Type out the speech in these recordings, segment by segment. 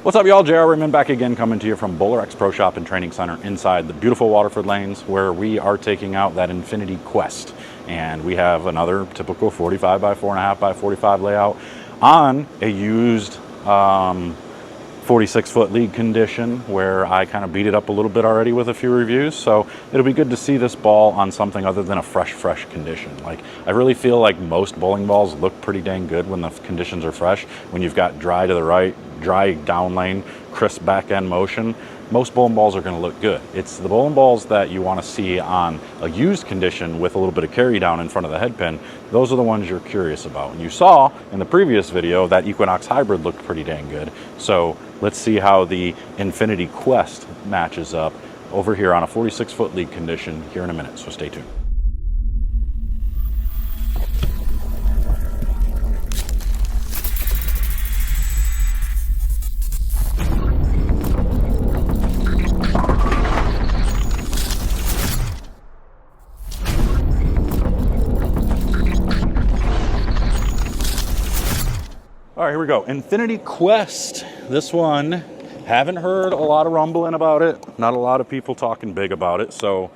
What's up, y'all? JR Raymond back again, coming to you from Bowler X Pro Shop and Training Center inside the beautiful Waterford Lanes, where we are taking out that Infinity Quest. And we have another typical 45 by 4.5 by 45 layout on a used 46-foot league condition, where I kind of beat it up a little bit already with a few reviews. So it'll be good to see this ball on something other than a fresh condition. Like, I really feel like most bowling balls look pretty dang good when the conditions are fresh. When you've got dry to the right, dry down lane, crisp back end motion, most bowling balls are going to look good. It's the bowling balls that you want to see on a used condition with a little bit of carry down in front of the head pin. Those are the ones you're curious about. And you saw in the previous video that Equinox Hybrid looked pretty dang good. So let's see how the Infinity Quest matches up over here on a 46-foot league condition here in a minute. So stay tuned. All right, here we go. Infinity Quest. This one, haven't heard a lot of rumbling about it. Not a lot of people talking big about it. So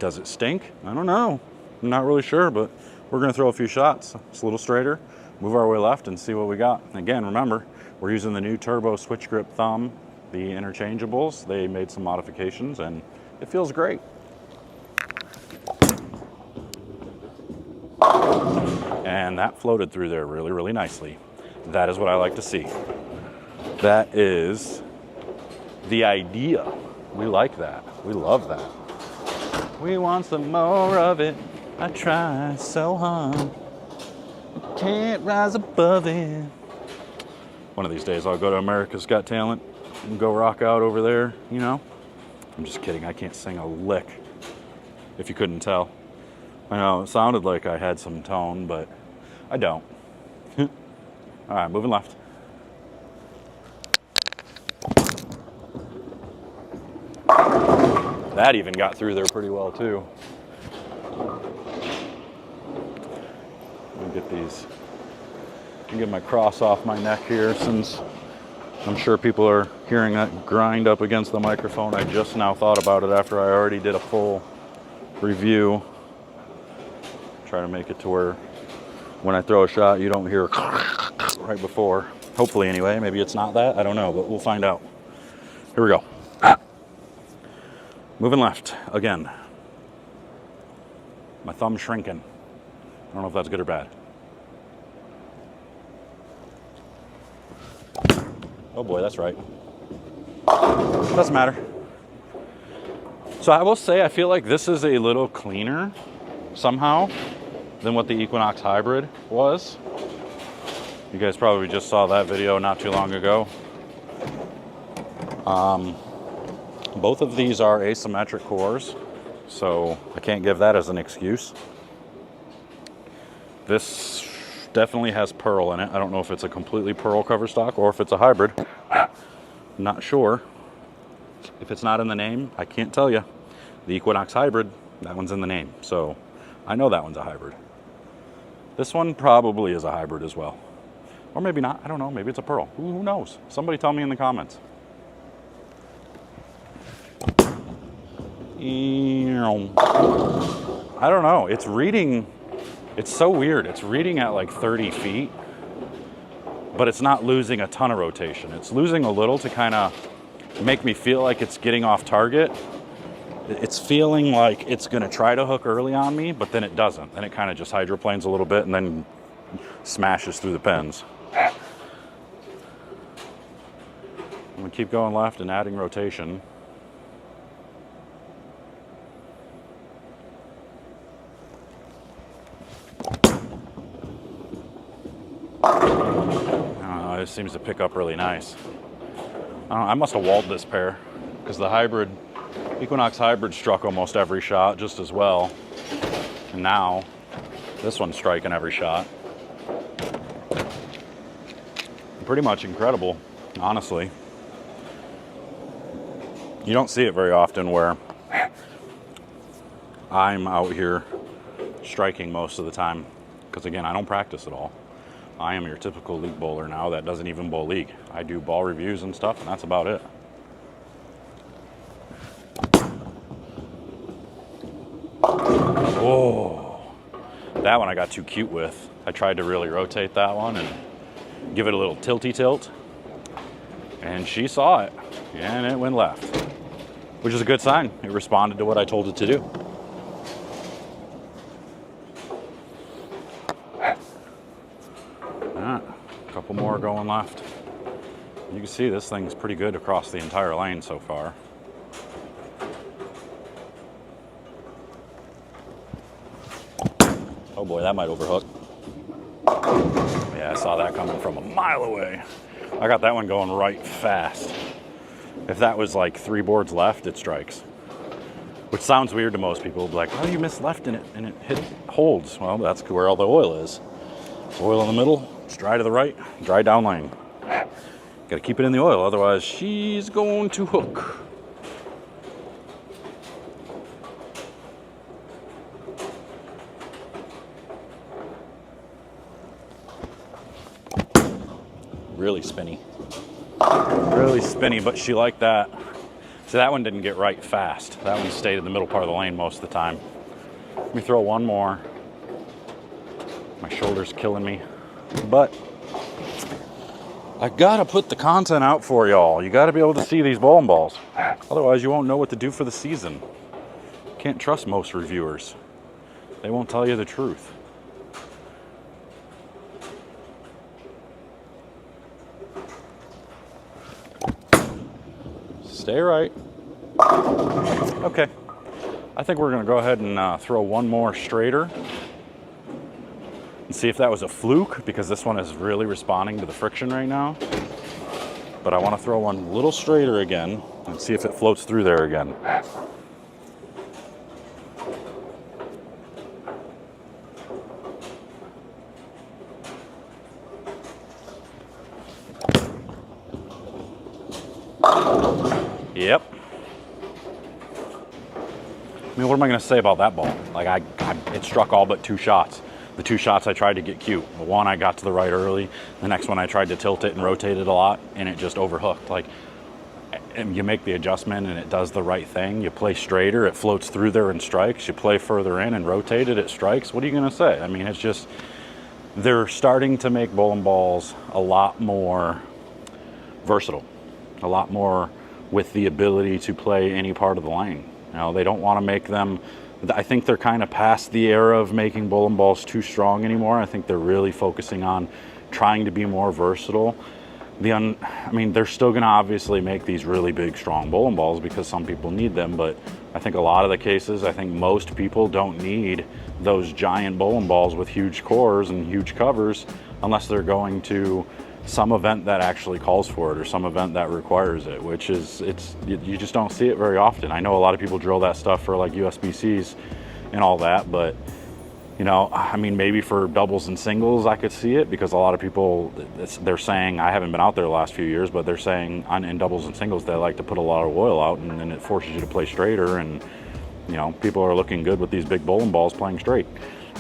does it stink? I don't know. I'm not really sure, but we're gonna throw a few shots. It's a little straighter, move our way left and see what we got. Again, remember, we're using the new turbo switch grip thumb, the interchangeables. They made some modifications and it feels great. And that floated through there really nicely. That is what I like to see. That is the idea. We like that. We love that. We want some more of it. I try so hard. Can't rise above it. One of these days I'll go to America's Got Talent and go rock out over there, you know? I'm just kidding. I can't sing a lick, if you couldn't tell. I know it sounded like I had some tone, but I don't. All right, moving left. That even got through there pretty well too. Let me get these, get my cross off my neck here, since I'm sure people are hearing that grind up against the microphone. I just now thought about it after I already did a full review. Try to make it to where when I throw a shot, you don't hear right before. Hopefully anyway. Maybe it's not that. I don't know, but we'll find out. Here we go. Moving left again. My thumb's shrinking. I don't know if that's good or bad. Oh boy, that's right. Doesn't matter. So I will say, I feel like this is a little cleaner somehow than what the Equinox Hybrid was. You guys probably just saw that video not too long ago. Both of these are asymmetric cores, so I can't give that as an excuse. This definitely has pearl in it. I don't know if it's a completely pearl cover stock or if it's a hybrid. Not sure. If it's not in the name, I can't tell you. The Equinox Hybrid, that one's in the name, so I know that one's a hybrid. This one probably is a hybrid as well. Or maybe not, I don't know, maybe it's a pearl. Who knows? Somebody tell me in the comments. I don't know, it's reading, it's so weird. It's reading at like 30 feet, but it's not losing a ton of rotation. It's losing a little to kind of make me feel like it's getting off target. It's feeling like it's gonna try to hook early on me, but then it doesn't. Then it kind of just hydroplanes a little bit and then smashes through the pins. I'm gonna keep going left and adding rotation. It seems to pick up really nice. I must have walled this pair, because the hybrid, Equinox Hybrid, struck almost every shot just as well. And now this one's striking every shot. Pretty much incredible, honestly. You don't see it very often where I'm out here striking most of the time, because again, I don't practice at all. I am your typical league bowler now that doesn't even bowl league. I do ball reviews and stuff, and that's about it. Oh, that one I got too cute with. I tried to really rotate that one and give it a little tilty tilt, and she saw it, and it went left, which is a good sign. It responded to what I told it to do. A couple more going left. You can see this thing's pretty good across the entire lane so far. Oh boy, that might overhook. Yeah, I saw that coming from a mile away. I got that one going right fast. If that was like 3 boards left, it strikes. Which sounds weird to most people. They'll be like, oh, you missed left in it and it holds. Well, that's where all the oil is. Oil in the middle, it's dry to the right, dry down lane. Gotta keep it in the oil, otherwise she's going to hook. Really spinny. Really spinny, but she liked that. So that one didn't get right fast. That one stayed in the middle part of the lane most of the time. Let me throw one more. My shoulder's killing me. But I gotta put the content out for y'all. You gotta be able to see these bowling balls. Otherwise you won't know what to do for the season. Can't trust most reviewers. They won't tell you the truth. Stay right. Okay. I think we're gonna go ahead and throw one more straighter and see if that was a fluke, because this one is really responding to the friction right now. But I want to throw one a little straighter again and see if it floats through there again. Yep. I mean, what am I going to say about that ball? Like, it struck all but 2 shots. The 2 shots I tried to get cute. The one I got to the right early. The next one I tried to tilt it and rotate it a lot, and it just overhooked. Like, and you make the adjustment and it does the right thing. You play straighter, it floats through there and strikes. You play further in and rotate it, it strikes. What are you going to say? I mean, it's just, they're starting to make bowling balls a lot more versatile, a lot more with the ability to play any part of the lane. You know, they don't want to make them, I think they're kind of past the era of making bowling balls too strong anymore. I think they're really focusing on trying to be more versatile. I mean, they're still going to obviously make these really big, strong bowling balls because some people need them, but I think a lot of the cases, I think most people don't need those giant bowling balls with huge cores and huge covers unless they're going to some event that actually calls for it or some event that requires it, which is, you just don't see it very often. I know a lot of people drill that stuff for like USBCs and all that, but you know, I mean, maybe for doubles and singles I could see it, because a lot of people, they're saying, I haven't been out there the last few years, but they're saying in doubles and singles they like to put a lot of oil out, and then it forces you to play straighter, and you know, people are looking good with these big bowling balls playing straight.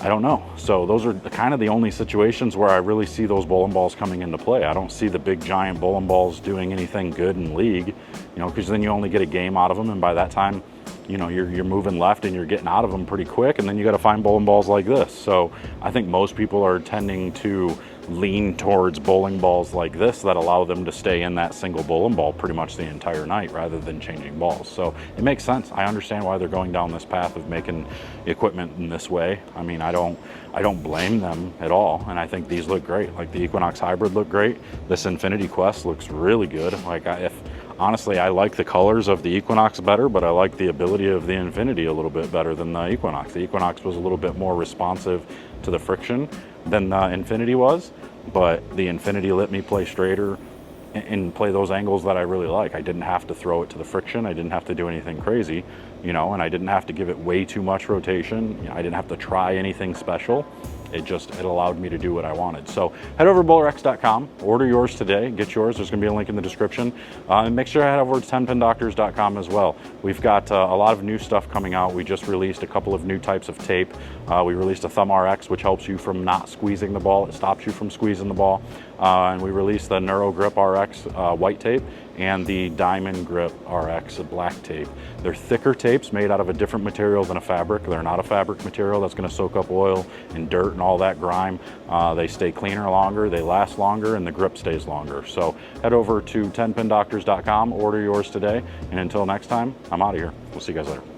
I don't know. So those are kind of the only situations where I really see those bowling balls coming into play. I don't see the big giant bowling balls doing anything good in league, you know, because then you only get a game out of them, and by that time, you know, you're moving left and you're getting out of them pretty quick, and then you got to find bowling balls like this. So I think most people are tending to lean towards bowling balls like this that allow them to stay in that single bowling ball pretty much the entire night rather than changing balls. So it makes sense. I understand why they're going down this path of making equipment in this way. I mean, I don't blame them at all, and I think these look great. Like the Equinox Hybrid look great. This Infinity Quest looks really good. Like honestly, I like the colors of the Equinox better, but I like the ability of the Infinity a little bit better than the Equinox. The Equinox was a little bit more responsive to the friction than the Infinity was, but the Infinity let me play straighter and play those angles that I really like. I didn't have to throw it to the friction. I didn't have to do anything crazy, you know, and I didn't have to give it way too much rotation. You know, I didn't have to try anything special. it allowed me to do what I wanted. So head over to bowlerx.com, order yours today, get yours. There's going to be a link in the description. And make sure to head over to 10pindoctors.com as well. We've got a lot of new stuff coming out. We just released a couple of new types of tape. We released a Thumb RX, which helps you from not squeezing the ball. It stops you from squeezing the ball. And we released the Neuro Grip RX white tape and the Diamond Grip RX black tape. They're thicker tapes made out of a different material than a fabric. They're not a fabric material that's going to soak up oil and dirt and all that grime. They stay cleaner longer, they last longer, and the grip stays longer. So head over to 10pindoctors.com, order yours today, and until next time, I'm out of here. We'll see you guys later.